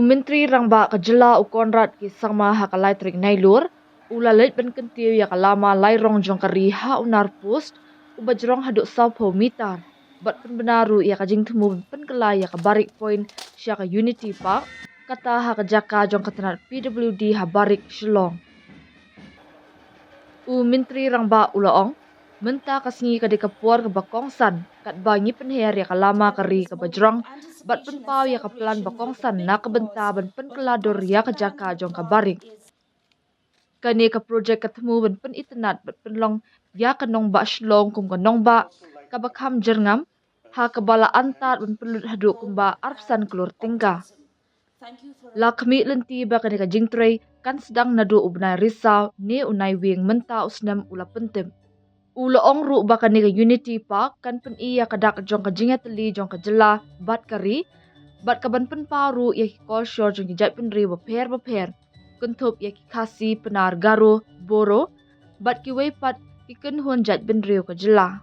Menteri Rangba Kajela Ukonrat ki sangma hakalai trik nailur, ulalit ben Kyntiew ya kalama lairong jongkari ha unar post, ubajrong haduk saupo mitar. Bat penbenaru ya kajing temu pynkylla ya Barik point syaka Unity Park, kata ha kajaka jong katanat PWD ha Barik Shillong. Menteri Rangba ulaong, menta kasingi kadika puar ke bakongsan, kat bangi penher ya kalama kari ke bajrong, bat penpau ya kapelan bakongsan na kebenta ban pynkylla ya kajaka jong ka Barik. Kani ka projek ketemu ban pen internet bat penlong ya kanong ba shlong kum kanong ba kabakam jerngam ha kabala antat ban pelut haduk kumba arpsan kelur tingka. La kami lenti ba kani ka jingtrei kan sedang nadu ubnai risau ni unai wing menta usnam ula pentem. Ula ongru ba kani ka Unity Park kan pen iya kadak jong ka jingateli jong ka jela bat kari bat kaban pen paru ya ki call shore jong ki jat penri baper kuntup ya ki kasi penar garo boro bat ki weipat ki kenhun jat penri ka jela.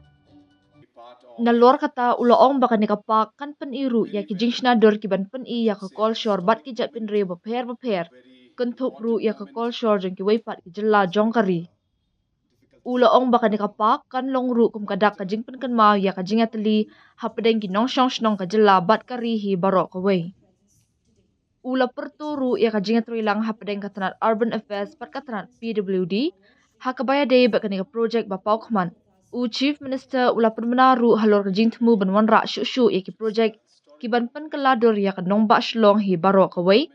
Nalor kata ula ong ba kani ka park kan pen iru ya ki jingshna dor ki ban pen iya ka call shore bat ki jat penri baper kuntup ru ya ka call shore jong ki weipat ki jela jong kari. Ula ong baka ni kapak kan long ru kum kadak kajing pen kan mau ya kajing ateli hapdeng ki nong shong shnong kajela bat karihi barok away. Ula perturu ya kajing atri lang hapdeng katanat urban affairs pat katanat PWD hakabaya day baka ni ka project bapau kman. Chief minister ula permenaru halor kajing temu banwan rak syuk ya ki project ki ban pen kelador ya kanong ba shlong hi barok away.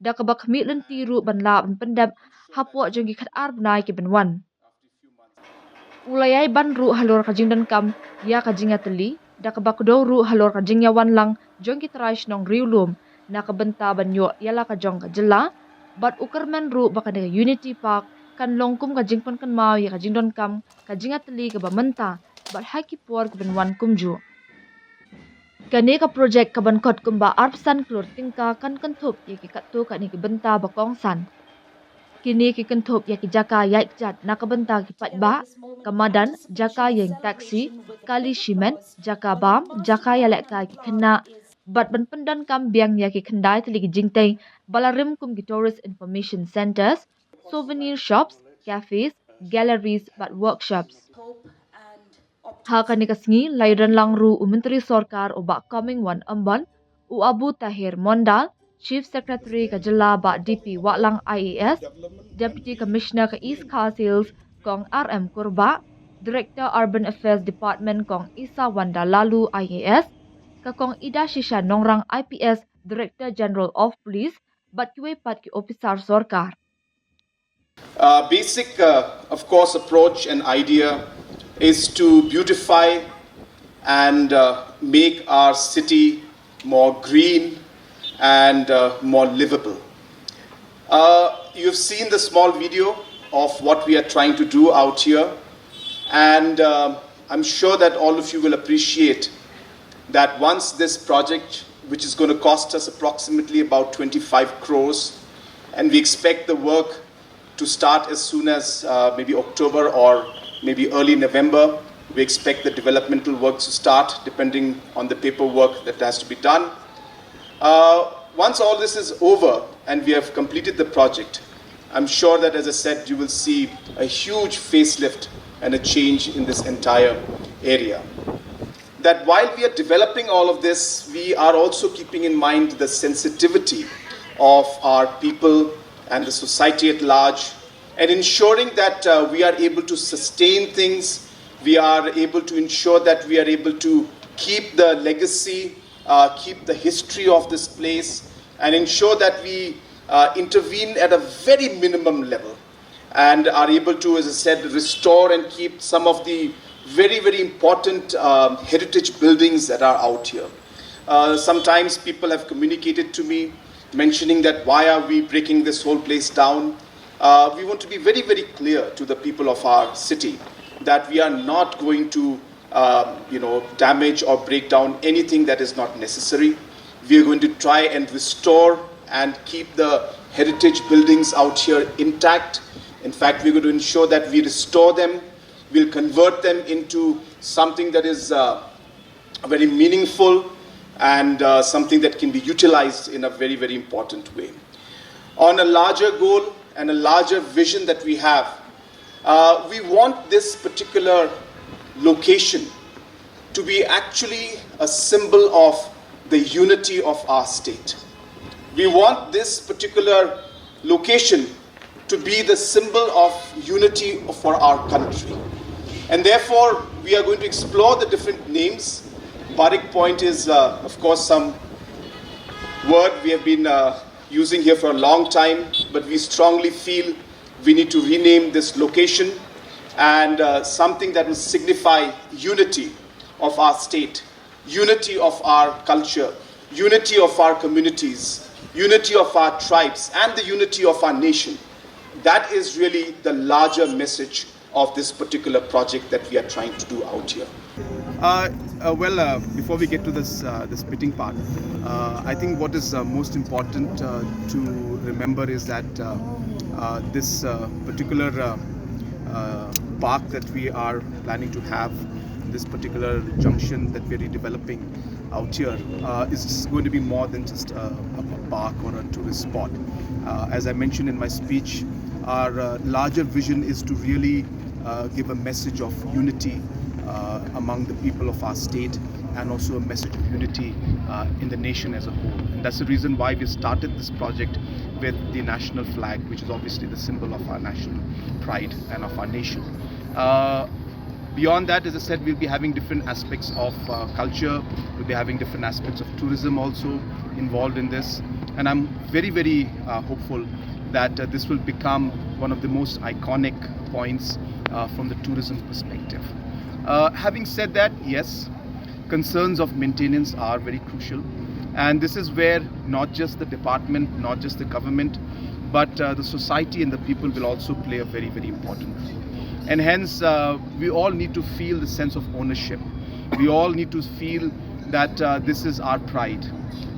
Da kabak mi lentiru ban la ban pendap hapuak jong ki khat arbnai ki banwan. Ulayai ban ru halor kajing dan kam ya kajing ateli da kabakdo ru halor kajing yawan lang jong ki traish nong riulum na kabenta banyo yala kajong kajela bat ukermen ru bakane Unity Park kan longkum kajing pon kan mau ya kajing don kam kajing ateli ke bamenta bat haki por ke benwan kumju. Kani ka project kaban kot kumba arpsan klur tingka kan kentup ya ki katu kani ki benta bakongsan. Kini ki kentup ya ki jaka yaik jat na kabenta ki patba kamadan jaka yang taksi kali shimen jaka bam jaka ya lek ki kena bat ban pendan kam biang ya ki kendai teli ki jingteng balarim kum ki tourist information centers souvenir shops cafes galleries bat workshops. Ha kani kasngi lairan langru menteri sorkar obak coming one amban Abu Tahir Mondal Chief Secretary Kajela Ba DP Waklang IAS, Deputy Commissioner ke East Castles Kong RM Kurba, Director Urban Affairs Department Kong Isa Wanda Lalu IAS, ke Kong Ida Shisha Nongrang IPS, Director General of Police, bat kiwe pat ki officer sorkar. Basic, of course, approach and idea is to beautify and make our city more green and more livable. You've seen the small video of what we are trying to do out here, and I'm sure that all of you will appreciate that once this project, which is going to cost us approximately about 25 crores, and we expect the work to start as soon as maybe October or maybe early November. We expect the developmental work to start depending on the paperwork that has to be done. Once all this is over and we have completed the project, I'm sure that, as I said, you will see a huge facelift and a change in this entire area. That while we are developing all of this, we are also keeping in mind the sensitivity of our people and the society at large, and ensuring that we are able to sustain things, we are able to ensure that we are able to keep the legacy, keep the history of this place, and ensure that we intervene at a very minimum level and are able to, as I said, restore and keep some of the very, very important heritage buildings that are out here. Sometimes people have communicated to me mentioning that why are we breaking this whole place down? We want to be very, very clear to the people of our city that we are not going to damage or break down anything that is not necessary. We are going to try and restore and keep the heritage buildings out here intact. In fact, we're going to ensure that we restore them. We'll convert them into something that is very meaningful and something that can be utilized in a very, very important way. On a larger goal and a larger vision that we have, we want this particular location to be actually a symbol of the unity of our state. We want this particular location to be the symbol of unity for our country. And therefore, we are going to explore the different names. Barik Point is, of course, some word we have been using here for a long time, but we strongly feel we need to rename this location and something that will signify unity of our state, unity of our culture, unity of our communities, unity of our tribes, and the unity of our nation. That is really the larger message of this particular project that we are trying to do out here. Before we get to this pitting part, I think what is most important to remember is that this particular park that we are planning to have, this particular junction that we're redeveloping out here, is going to be more than just a park or a tourist spot. As I mentioned in my speech, our larger vision is to really give a message of unity among the people of our state, and also a message of unity in the nation as a whole. And that's the reason why we started this project with the national flag, which is obviously the symbol of our national pride and of our nation. Beyond that, as I said, we'll be having different aspects of culture, we'll be having different aspects of tourism also involved in this. And I'm very, very hopeful that this will become one of the most iconic points from the tourism perspective. Having said that, yes, concerns of maintenance are very crucial, and this is where not just the department, not just the government, but the society and the people will also play a very, very important role. And hence, we all need to feel the sense of ownership. We all need to feel that this is our pride,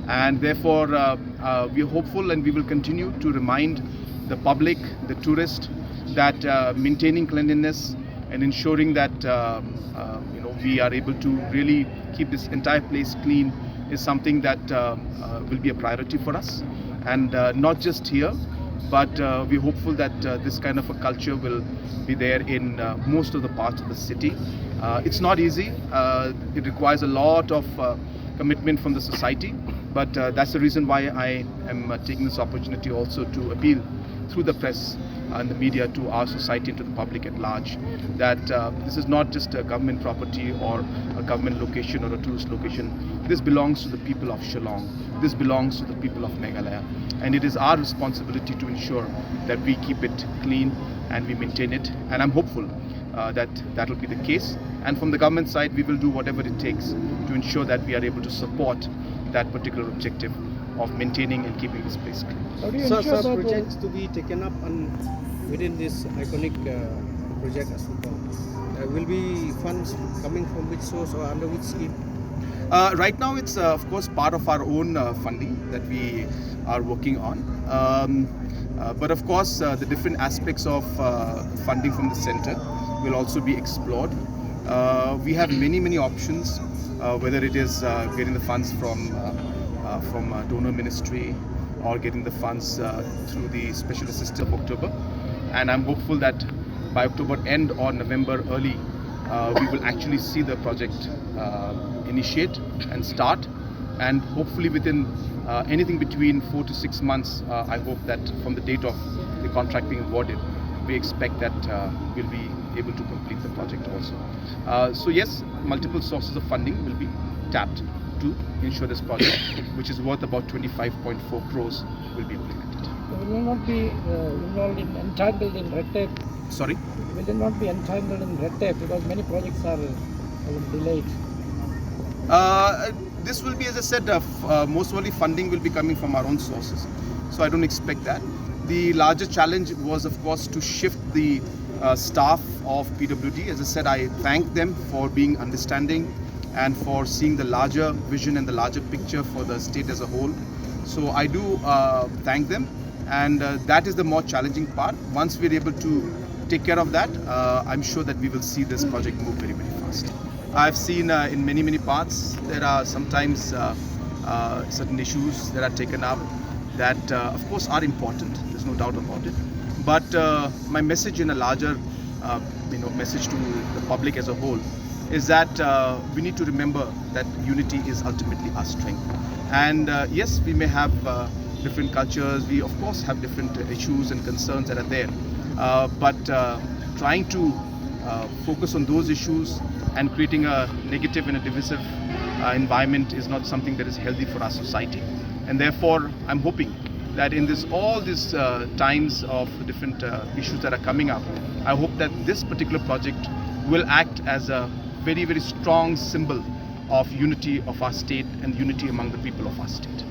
and therefore we are hopeful, and we will continue to remind the public, the tourist, that maintaining cleanliness and ensuring that we are able to really keep this entire place clean is something that will be a priority for us. And not just here, but we're hopeful that this kind of a culture will be there in most of the parts of the city. It's not easy. It requires a lot of commitment from the society, but that's the reason why I am taking this opportunity also to appeal through the press and the media to our society and to the public at large, that this is not just a government property or a government location or a tourist location. This belongs to the people of Shillong. This belongs to the people of Meghalaya. And it is our responsibility to ensure that we keep it clean and we maintain it. And I'm hopeful that will be the case. And from the government side, we will do whatever it takes to ensure that we are able to support that particular objective of maintaining and keeping this place clean. How do you ensure that projects to be taken up within this iconic project as well? Will be funds coming from which source or under which scheme? Right now, it's of course part of our own funding that we are working on. But of course, the different aspects of funding from the center will also be explored. We have many options, whether it is getting the funds from donor ministry or getting the funds through the special assistance of October. And I'm hopeful that by October end or November early, we will actually see the project initiate and start. And hopefully within anything between 4 to 6 months, I hope that from the date of the contract being awarded, we expect that we'll be able to complete the project also. So yes, multiple sources of funding will be tapped to ensure this project, which is worth about 25.4 crores, will be implemented. Will you not be entangled in red tape? Sorry? Will you not be entangled in red tape, because many projects are delayed? This will be, as I said, most probably funding will be coming from our own sources. So I don't expect that. The larger challenge was, of course, to shift the staff of PWD. As I said, I thank them for being understanding and for seeing the larger vision and the larger picture for the state as a whole. So I do thank them, and that is the more challenging part. Once we're able to take care of that, I'm sure that we will see this project move very fast. I've seen in many parts there are sometimes certain issues that are taken up that of course are important, there's no doubt about it, but my message in a larger message to the public as a whole is that we need to remember that unity is ultimately our strength. And yes, we may have different cultures, we of course have different issues and concerns that are there, but trying to focus on those issues and creating a negative and a divisive environment is not something that is healthy for our society. And therefore, I'm hoping that in all these times of different issues that are coming up, I hope that this particular project will act as a very, very strong symbol of unity of our state and unity among the people of our state.